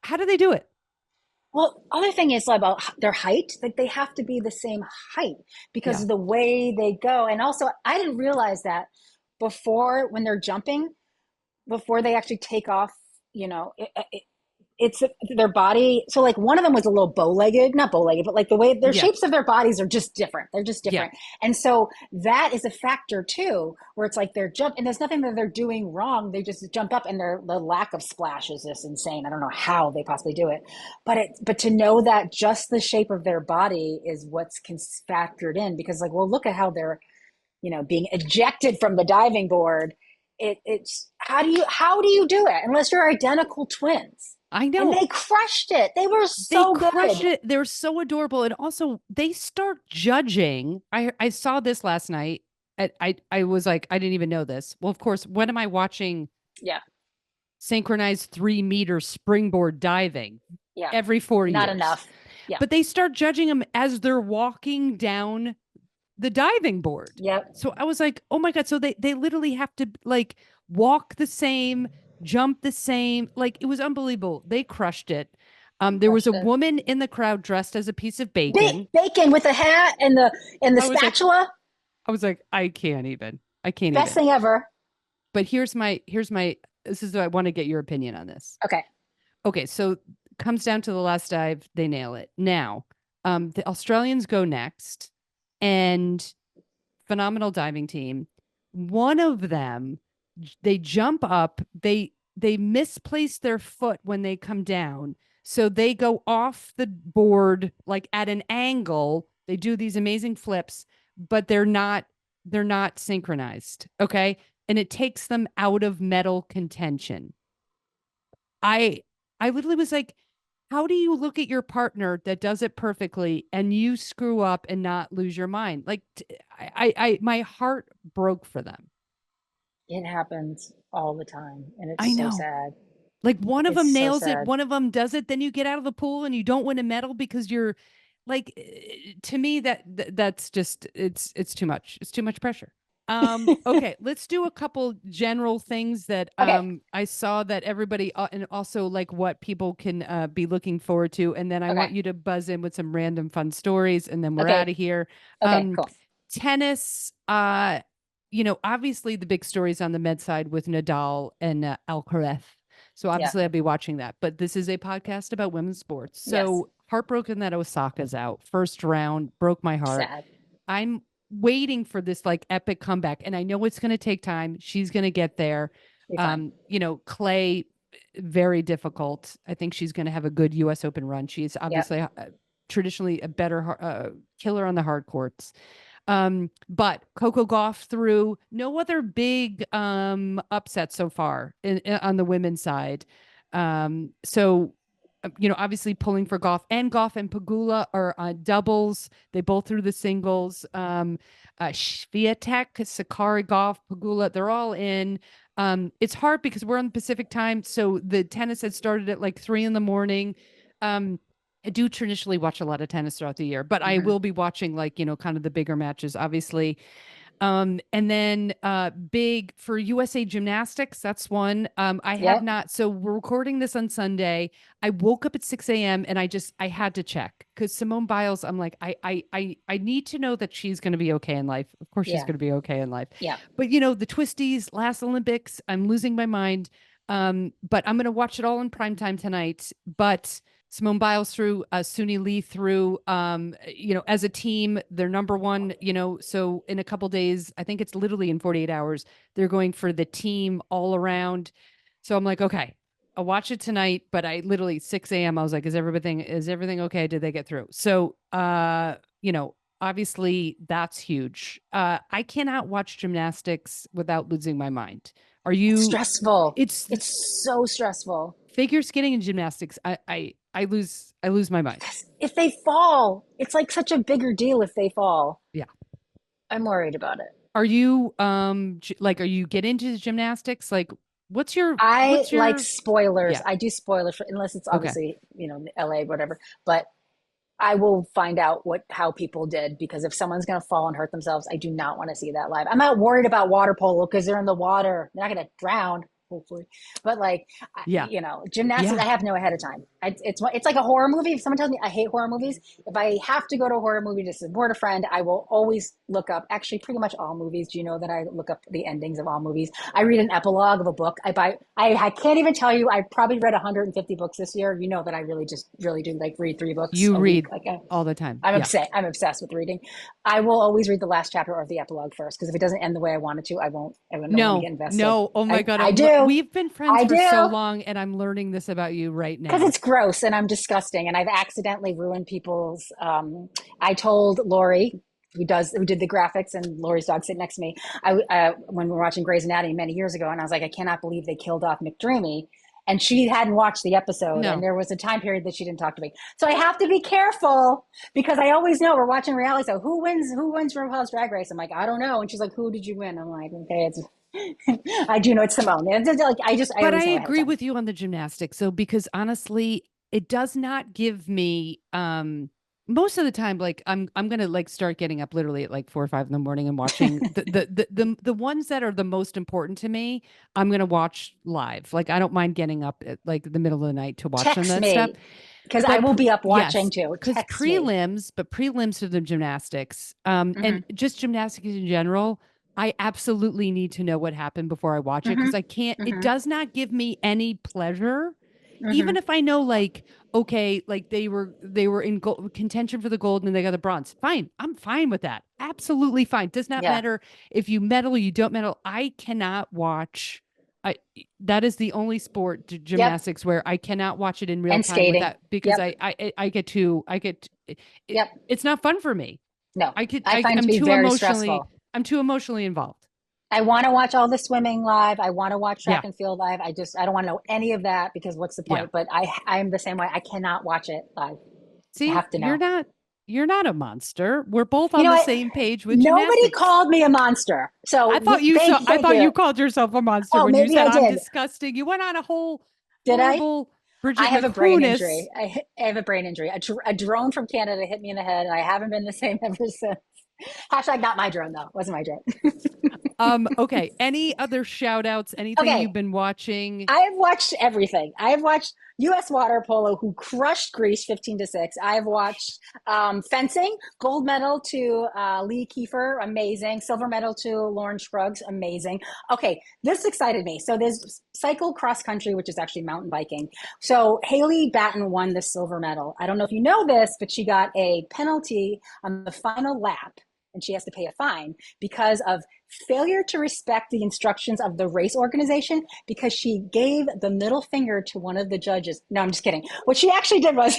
How do they do it? Well, other thing is about their height. Like they have to be the same height because Yeah. of the way they go. And also, I didn't realize that before when they're jumping, before they actually take off, you know, it's their body. So like one of them was a little bow-legged, not bow-legged, but like the way their Yeah. shapes of their bodies are just different. They're just Yeah. different. And so that is a factor too, where it's like they're jump and there's nothing that they're doing wrong. They just jump up and the lack of splash is just insane. I don't know how they possibly do it. But to know that just the shape of their body is what's factored in because like well look at how they're being ejected from the diving board. It's how do you do it unless you're identical twins? I And know. they crushed it. They were They so crushed good. it. They're so adorable. And also they start judging. I saw this last night. I was like, I didn't even know this. Well, of course, when am I watching Yeah, synchronized 3 meter springboard diving yeah. every 4 Not years? enough. Yeah. But they start judging them as they're walking down the diving board. Yep. So I was like, oh my God. So they literally have to like walk the same, jump the same. Like it was unbelievable. They crushed it. There was a Crushed it. woman in the crowd dressed as a piece of bacon. Bacon with the hat and the I was like, spatula. I was like, I can't even. I can't Best even. thing ever. But here's my this is what I want to get your opinion on this. Okay. Okay, so comes down to the last dive, they nail it. Now, the Australians go next, and phenomenal diving team. One of them, they jump up, they misplace their foot when they come down. So they go off the board like at an angle. They do these amazing flips, but they're not synchronized. Okay. And it takes them out of medal contention. I I literally was like, how do you look at your partner that does it perfectly and you screw up and not lose your mind? Like my heart broke for them. It happens all the time, and I it's so know. sad. Like one of them It's so nails it, sad. one of them does it, then you get out of the pool and you don't win a medal because you're like to me that's just it's too much. It's too much pressure. Okay, let's do a couple general things that Okay. I saw that everybody and also like what people can be looking forward to, and then I want Okay. you to buzz in with some random fun stories and then we're out Okay. of here. Okay. Um Cool. tennis, obviously the big stories on the med side with Nadal and Alcaraz. So Yeah. obviously I'll be watching that. But this is a podcast about women's sports. Yes. So heartbroken that Osaka's out. First round broke my heart. Sad. I'm waiting for this like epic comeback, and I know it's going to take time. She's going to get there. Be fine. Clay, very difficult. I think she's going to have a good U.S. Open run. She's Yep. obviously traditionally a better killer on the hard courts. But Coco Gauff through no other big upset so far on the women's side. So obviously pulling for Goff and Pagula are doubles. They both threw the singles. Swiatek, Sakari, Goff, Pagula, they're all in. It's hard because we're on the Pacific time, so the tennis had started at like 3 a.m. I do traditionally watch a lot of tennis throughout the year, but I Hmm. will be watching like, kind of the bigger matches, obviously. And then big for USA Gymnastics, that's one. I have Yep. not, so we're recording this on Sunday. I woke up at 6 a.m. and I had to check because Simone Biles, I'm like, I need to know that she's gonna be okay in life. Of course she's Yeah. gonna be okay in life. Yeah. But the twisties, last Olympics, I'm losing my mind. But I'm gonna watch it all in prime time tonight. But Simone Biles through, Suni Lee through, as a team, they're number one, so in a couple days, I think it's literally in 48 hours, they're going for the team all around. So I'm like, okay, I'll watch it tonight, but I literally 6 a.m. I was like, is everything okay? Did they get through? So, obviously that's huge. I cannot watch gymnastics without losing my mind. Are It's you, stressful. it's It's so stressful. figure skating and gymnastics. I lose my mind. Because if they fall, it's like such a bigger deal if they fall. Yeah. I'm worried about it. Are you like are you get into gymnastics? Like what's your I what's like your spoilers. yeah. I do spoilers for, unless it's Okay. obviously, LA, whatever. But I will find out how people did, because if someone's going to fall and hurt themselves, I do not want to see that live. I'm not worried about water polo because they're in the water. They're not going to drown, hopefully. But like, Yeah. gymnastics, Yeah. I have no ahead of time. It's like a horror movie. If someone tells me I hate horror movies, if I have to go to a horror movie to support a friend, I will always look up, actually pretty much all movies. Do you know that I look up the endings of all movies? I read an epilogue of a book. I can't even tell you, I probably read 150 books this year. You know that I really just really do like read 3 books You a week. read Like all the time. I'm Yeah. upset. I'm obsessed with reading. I will always read the last chapter or the epilogue first, because if it doesn't end the way I want it to, I won't. I don't want to No. get invested. No. Oh my I God. I do. We've been friends I for so do, long and I'm learning this about you right because now. it's gross and I'm disgusting and I've accidentally ruined people's. I told Lori, who did the graphics, and Lori's dog sitting next to me. When we were watching Grey's Anatomy many years ago, and I was like, I cannot believe they killed off McDreamy. And she hadn't watched the episode, and No. there was a time period that she didn't talk to me. So I have to be careful, because I always know we're watching reality. So who wins? Who wins RuPaul's Drag Race? I'm like, I don't know. And she's like, who did you win? I'm like, okay, it's. I do know it's Simone. I But I always know ahead of agree time. with you on the gymnastics. So because honestly, it does not give me most of the time like I'm gonna like start getting up literally at like 4 or 5 in the morning and watching the ones that are the most important to me, I'm gonna watch live. Like I don't mind getting up at like the middle of the night to watch them, Text that stuff. me, because I But will be up watching yes, too. because Text me. prelims to the gymnastics, and Hmm. just gymnastics in general, I absolutely need to know what happened before I watch it Hmm. because I can't. It Hmm. does not give me any pleasure Even Hmm. if I know, like, okay, like they were in contention for the gold and they got the bronze, fine. I'm fine with that. Absolutely fine. Does not Yeah. matter if you medal, you don't medal. I cannot watch. I That is the only sport, Yep. gymnastics, where I cannot watch it in real And time skating. without, because Yep. I get too Yep. it's not fun for me. No, I could I find it to I'm be too very emotionally stressful. involved. I want to watch all the swimming live. I want to watch Yeah. track and field live. I don't want to know any of that because what's the Yeah. point? But I'm the same way. I cannot watch it live. I See, have to know. you're not a monster. We're both You on know the what? same page with Nobody gymnastics. called me a monster. I Thank thought you you. called yourself a monster Oh, when you maybe said I I'm did. disgusting. You went on a whole Did I? horrible I Bridget have a brain McManus. injury. I have a brain injury. A drone from Canada hit me in the head, and I haven't been the same ever since. Hashtag not my drone though. Wasn't my drone. Okay. Any other shout outs? Anything you've Okay, been watching? I have watched everything. I have watched U.S. water polo, who crushed Greece 15-6. I have watched fencing, gold medal to Lee Kiefer, amazing. Silver medal to Lauren Scruggs, amazing. Okay, this excited me. So there's cycle cross country, which is actually mountain biking. So Haley Batten won the silver medal. I don't know if you know this, but she got a penalty on the final lap, and she has to pay a fine because of failure to respect the instructions of the race organization, because she gave the middle finger to one of the judges. No, I'm just kidding. What she actually did was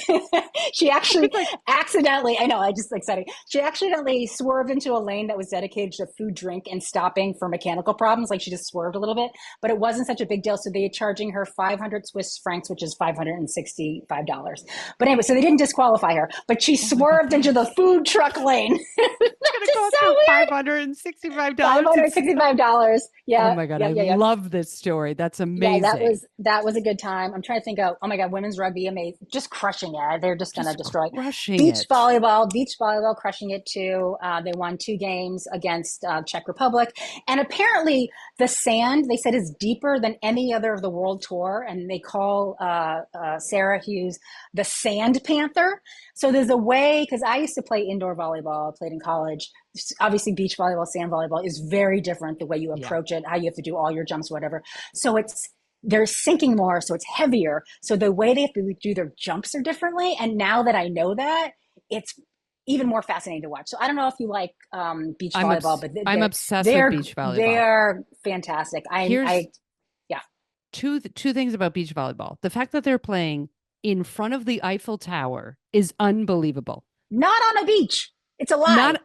she actually It's like, accidentally, I know, I just exciting. She accidentally swerved into a lane that was dedicated to food, drink, and stopping for mechanical problems. Like she just swerved a little bit, but it wasn't such a big deal. So they are charging her 500 Swiss francs, which is $565. But anyway, so they didn't disqualify her, but she oh my God, swerved into the food truck lane. it's gonna Just cost so her weird. $565. It's so $565. Oh Yeah, my God, yep, I yeah, yeah. love this story. That's Yeah, amazing. that was a good time. I'm trying to think of, oh my God, women's rugby, amazing, just crushing it. They're just gonna Just destroy. crushing it. Beach volleyball, crushing it too. They won 2 games against Czech Republic, and apparently the sand they said is deeper than any other of the world tour, and they call Sarah Hughes the Sand Panther. So there's a way, because I used to play indoor volleyball, I played in college. Obviously, beach volleyball, sand volleyball is very different, the way you Yeah. approach it, how you have to do all your jumps, whatever. So they're sinking more, so it's heavier. So the way they have to do their jumps are differently. And now that I know that, it's even more fascinating to watch. So I don't know if you like beach volleyball, but I'm obsessed with they're beach volleyball. they're fantastic. Here's Yeah, two things about beach volleyball. The fact that they're playing in front of the Eiffel Tower is unbelievable. not on a beach. It's a lie. Not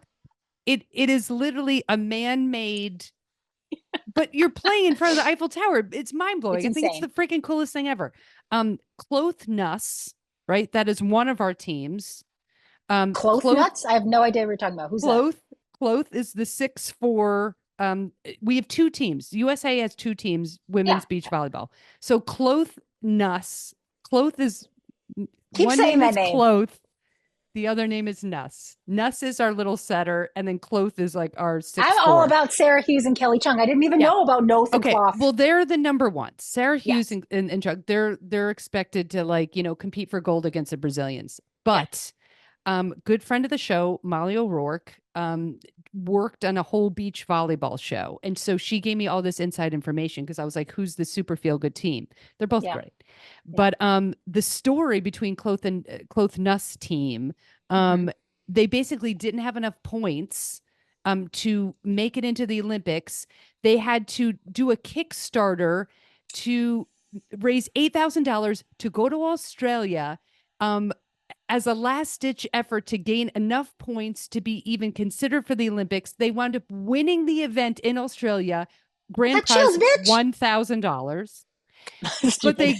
it is literally a man-made, but you're playing in front of the Eiffel Tower. It's It's mind-blowing. I think it's the insane. freaking coolest thing ever. Kloth Nuss, right? That is one of our teams. Cloth Kloth nuts? I have no idea what you're talking about. Who's that? Kloth Kloth is the 6'4". We have two teams. USA has two teams, Yeah, women's beach volleyball. So Kloth Nuss. Kloth is keep one saying name that is name. Kloth. The other name is Nuss. Nuss is our little setter, and then Kloth is like our I'm six all four. about Sarah Hughes and Kelly Chung. I didn't even Yeah. know about Noth and Okay. Cloth. Well, they're the number one. Sarah Hughes Yes. and Chuck, they're expected to, like, compete for gold against the Brazilians. Yeah. But good friend of the show, Molly O'Rourke, worked on a whole beach volleyball show. And so she gave me all this inside information because I was like, who's the super feel good team? They're both Yeah. great. Yeah. But the story between Kloth and Kloth Nuss team, Mm-hmm. they basically didn't have enough points to make it into the Olympics. They had to do a Kickstarter to raise $8,000 to go to Australia, um, as a last ditch effort to gain enough points to be even considered for the Olympics. They wound up winning the event in Australia. I Grand got chills, prize bitch. $1,000. But Stupid.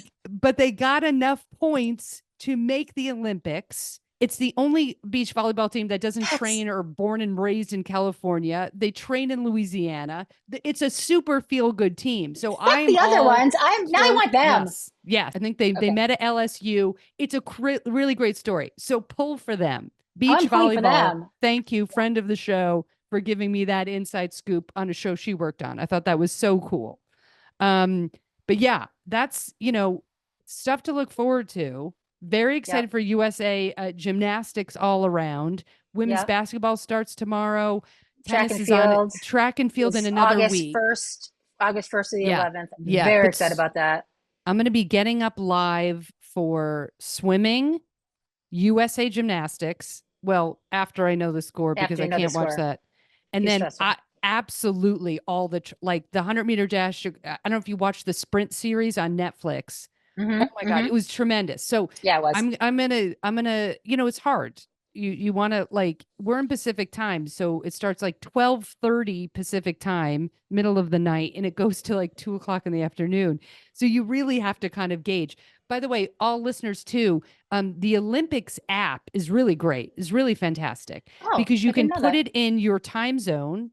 they got enough points to make the Olympics. It's the only beach volleyball team that doesn't That's train or born and raised in California. They train in Louisiana. It's a super feel good team. So fuck I'm the other all ones. I Kloth want them. Nuss. Yeah, I think they Okay. met at LSU. It's a really great story. So pull for them. Oh, Beach I'm pulling for volleyball. them. Thank you, Yeah. friend of the show, for giving me that inside scoop on a show she worked on. I thought that was so cool. Um, but yeah, that's, stuff to look forward to. Very Yep. excited for USA gymnastics all around. Women's Yep. basketball starts tomorrow. Track Tennis and is on field track and field in is another week. August 1st to the Yeah. 11th. I'm Yeah. very excited about that. I'm going to be getting up live for swimming, USA gymnastics. Well, after I know the score, because After I you know the can't watch score. that. And Too then stressful. I absolutely all the like the 100-meter dash. I don't know if you watched the sprint series on Netflix. Oh my God, it was tremendous. So Yeah, it was. I'm gonna, it's hard. You want to like we're in Pacific time, so it starts like 12:30 Pacific time, middle of the night, and it goes to like 2 o'clock in the afternoon. So you really have to kind of gauge. By the way, all listeners too, the Olympics app is really great, is really fantastic Oh, because I you didn't can know put that. it in your time zone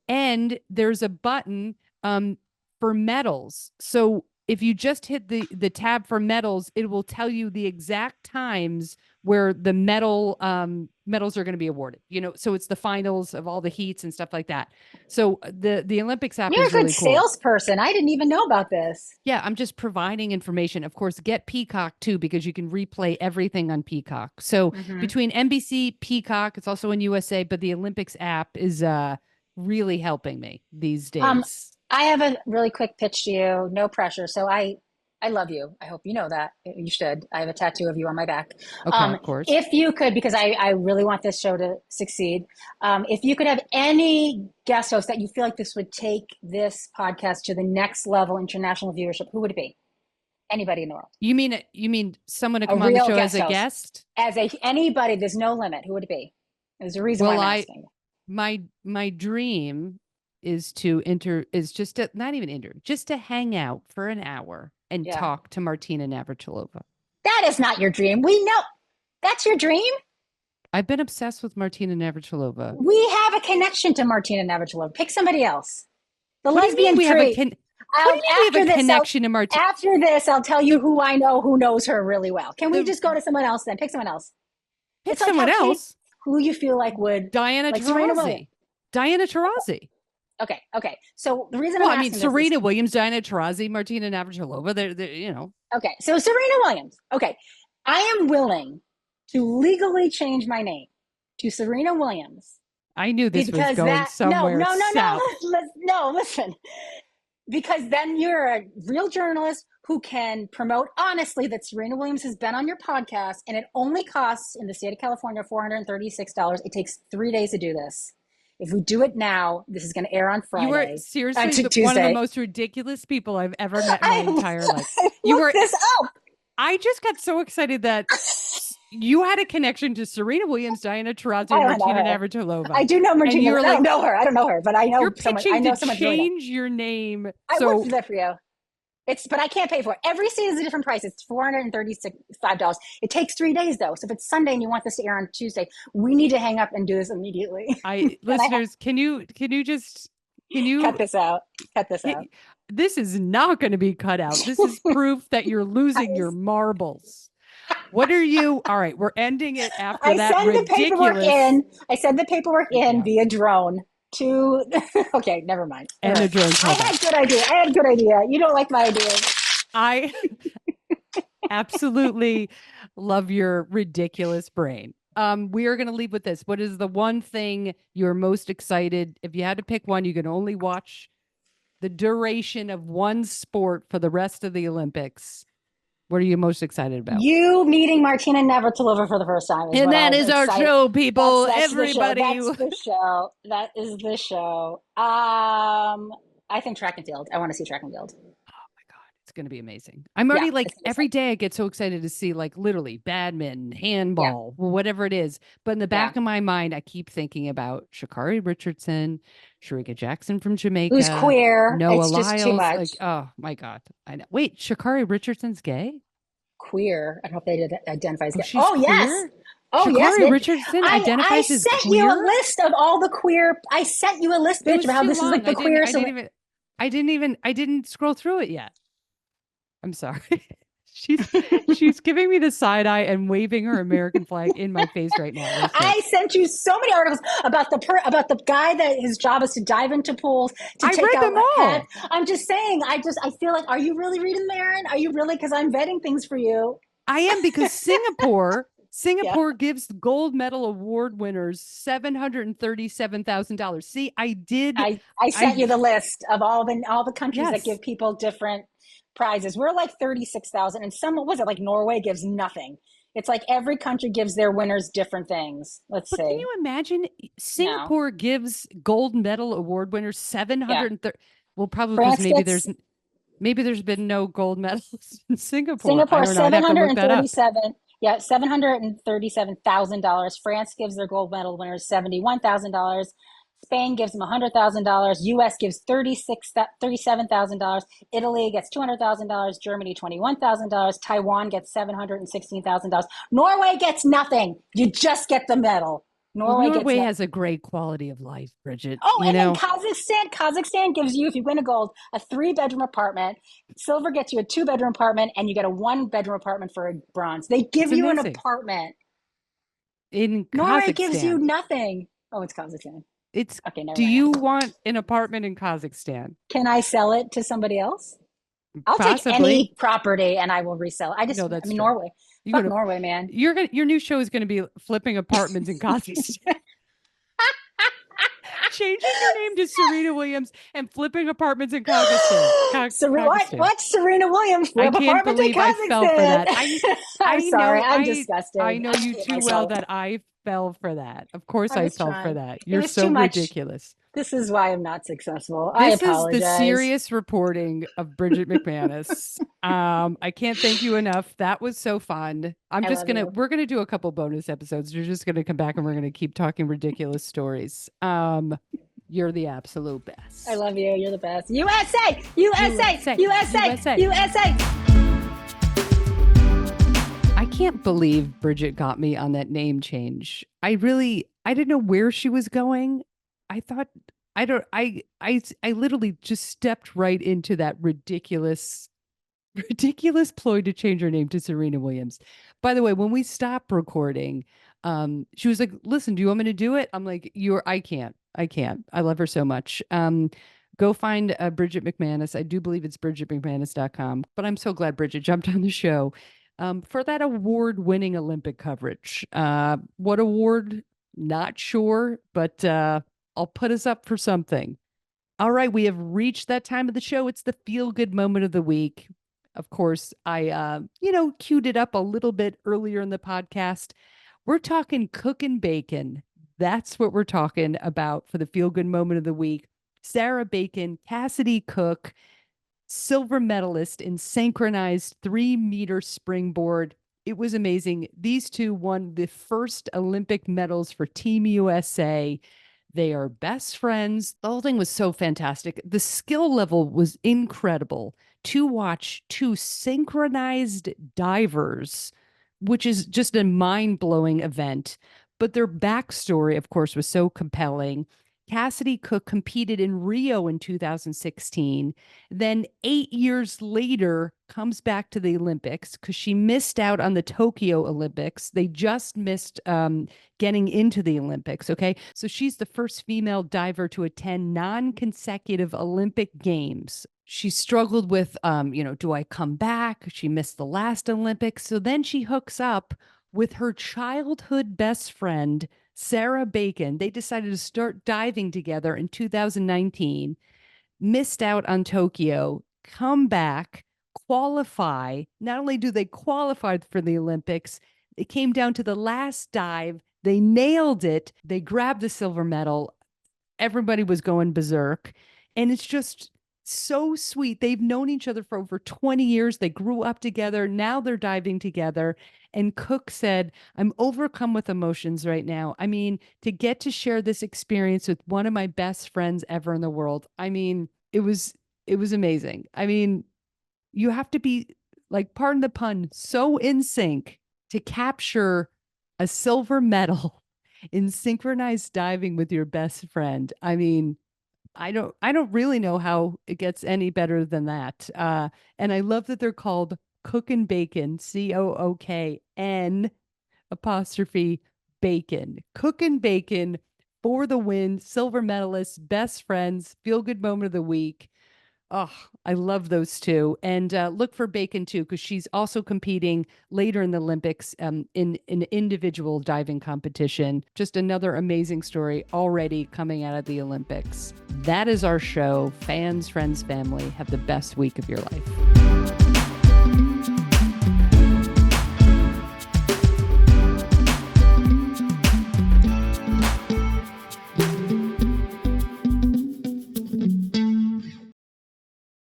and there's a button for medals. So if you just hit the tab for medals, it will tell you the exact times where the medals are going to be awarded. So it's the finals of all the heats and stuff like that. So the Olympics app You're is a good really cool. salesperson. I didn't even know about this. Yeah, I'm just providing information. Of course, get Peacock too, because you can replay everything on Peacock. So Hmm. between NBC, Peacock, it's also in USA, but the Olympics app is really helping me these Um, days. I have a really quick pitch to you. No pressure. I love you. I hope you know that. You should. I have a tattoo of you on my back. Okay, of course. If you could, because I really want this show to succeed, if you could have any guest host that you feel like this would take this podcast to the next level international viewership, who would it be? Anybody in the world? You mean someone to A come on the real show as guest a host. guest? As a anybody, there's no limit. Who would it be? There's a reason why Well, I'm I asking. my dream is to enter is just to not even enter, just to hang out for an hour and Yeah. talk to Martina Navratilova. That is not your dream. We know that's your dream. I've been obsessed with Martina Navratilova. We have a connection to Martina Navratilova. Pick somebody else. The What do you mean lesbian we have a tree. con? What do you mean we have a connection to Martina? After this, I'll tell you who I know who knows her really well. Can we The just go to someone else then? Pick someone else. Pick It's like someone how Kate, else. who you feel like would, Diana like Serena Williams. Taurasi. Diana Taurasi. Okay. So the reason Well, I'm I mean, asking this is, Serena Williams, Diana Taurasi, Martina Navratilova. They're. okay, so Serena Williams. Okay, I am willing to legally change my name to Serena Williams I knew this was because going that, no, somewhere no, no, no, south. no, listen. Because then you're a real journalist who can promote honestly that Serena Williams has been on your podcast and it only costs in the state of California $436. It takes 3 days to do this. If we do it now, this is going to air on You were Friday, seriously one of the Tuesday. most ridiculous people I've ever met in my I, entire life. I You looked were. this up. I just got so excited that you had a connection to Serena Williams, Diana Taurasi, I and don't know Martina her. Navratilova, I do know and Martina. you were I don't like, know her. I don't know her, but I you're know someone. I pitching to know someone really know. change your name. I would So do that for you. But I can't pay for it. Every seat is a different price. It's $435. It takes 3 days though. So if it's Sunday and you want this to air on Tuesday, we need to hang up and do this immediately. listeners, can you cut this out? Cut this out. This is not going to be cut out. This is proof that you're losing your marbles. What are you? All right, we're ending it after that ridiculous. I sent the paperwork in via drone to. Okay, never mind. And a drone callback. I had a good idea. You don't like my ideas. I absolutely love your ridiculous brain. We are going to leave with this. What is the one thing you're most excited? If you had to pick one, you can only watch the duration of one sport for the rest of the Olympics. What are you most excited about? You meeting Martina Navratilova for the first time. And that is our show, people. Everybody. That's the show. That is the show. I think track and field. I want to see track and field. It's going to be amazing. I'm already every day I get so excited to see literally badminton, handball, whatever it is. But in the back of my mind, I keep thinking about Sha'Carri Richardson, Sharika Jackson from Jamaica. Who's queer. Noah it's Lyles. Just too much. Oh my God. I know. Wait, Sha'Carri Richardson's gay? Queer. I don't know if they identify as gay. She's queer? Yes. Oh, Sha'Carri yes. Richardson identifies as queer? I sent you a list of all the queer. I sent you a list, bitch, of how this is like the queer. I didn't scroll through it yet. I'm sorry. She's giving me the side eye and waving her American flag in my face right now. Listen. I sent you so many articles about the guy that his job is to dive into pools to I take read out them all. I'm just saying. I feel like, are you really reading them, Erin? Are you really? Because I'm vetting things for you. I am, because Singapore gives gold medal award winners $737,000. See, I did. I sent you the list of all the countries that give people different prizes. We're like 36,000, and some, what was it, like Norway gives nothing. It's like every country gives their winners different things. Let's But see. can you imagine No. Singapore gives gold medal award winners Yeah. 730? Well, probably because France gets maybe there's been no gold medals in Singapore. I Singapore don't know. I'd have to look that up. 737. Yeah, $737,000. France gives their gold medal winners $71,000. Spain gives them $100,000. U.S. gives $37,000. Italy gets $200,000. Germany $21,000. Taiwan gets $716,000. Norway gets nothing. You just get the medal. Well, Norway gets has a great quality of life, Bridget. Oh, you and know, then Kazakhstan gives you, if you win a gold, a 3-bedroom apartment. Silver gets you a 2-bedroom apartment, and you get a 1-bedroom apartment for a bronze. They give you an apartment. In Norway Kazakhstan gives you nothing. Oh, it's Kazakhstan. It's okay. Do you want an apartment in Kazakhstan? Can I sell it to somebody else? I'll take any property and I will resell it. Norway. Fuck Norway, man. Your new show is going to be flipping apartments in Kazakhstan. Changing your name to Serena Williams and flipping apartments in Kazakhstan. What? Serena Williams flip apartments in Kazakhstan? I fell for that. I'm sorry. I'm disgusted. I know you too well that I fell for that. Of course I fell for that. You're so ridiculous. This is why I'm not successful. I apologize. This is the serious reporting of Bridget McManus. I can't thank you enough. That was so fun. We're gonna do a couple bonus episodes. You're just gonna come back and we're gonna keep talking ridiculous stories. You're the absolute best. I love you. You're the best. USA! USA! USA! USA! I can't believe Bridget got me on that name change. I didn't know where she was going. I literally just stepped right into that ridiculous ploy to change her name to Serena Williams. By the way, when we stopped recording, she was like, listen, do you want me to do it? I'm like, I can't. I love her so much. Go find Bridget McManus. I do believe it's bridgetmcmanus.com, but I'm so glad Bridget jumped on the show for that award-winning Olympic coverage. What award? Not sure, but I'll put us up for something. All right, we have reached that time of the show. It's the feel-good moment of the week. Of course, I queued it up a little bit earlier in the podcast. We're talking cooking bacon. That's what we're talking about for the feel-good moment of the week. Sarah Bacon, Cassidy Cook, silver medalist in synchronized 3-meter springboard. It was amazing. These two won the first Olympic medals for Team USA. They are best friends. The whole thing was so fantastic. The skill level was incredible to watch two synchronized divers, which is just a mind-blowing event. But their backstory, of course, was so compelling. Cassidy Cook competed in Rio in 2016. Then 8 years later, comes back to the Olympics because she missed out on the Tokyo Olympics. They just missed getting into the Olympics. Okay. So she's the first female diver to attend non-consecutive Olympic Games. She struggled with, do I come back? She missed the last Olympics. So then she hooks up with her childhood best friend, Sarah Bacon. They decided to start diving together in 2019, missed out on Tokyo, come back, qualify. Not only do they qualify for the Olympics, it came down to the last dive. They nailed it. They grabbed the silver medal. Everybody was going berserk. And it's just so sweet. They've known each other for over 20 years. They grew up together. Now they're diving together. And Cook said, I'm overcome with emotions right now. I mean, to get to share this experience with one of my best friends ever in the world. I mean, it was amazing. I mean, you have to be, like, pardon the pun, so in sync to capture a silver medal in synchronized diving with your best friend. I mean, I don't really know how it gets any better than that. And I love that they're called Cookin' Bacon, COOKN apostrophe bacon. Cookin' Bacon for the win, silver medalists, best friends, feel good moment of the week. Oh, I love those two. And look for Bacon too, because she's also competing later in the Olympics in an individual diving competition. Just another amazing story already coming out of the Olympics. That is our show. Fans, friends, family, have the best week of your life.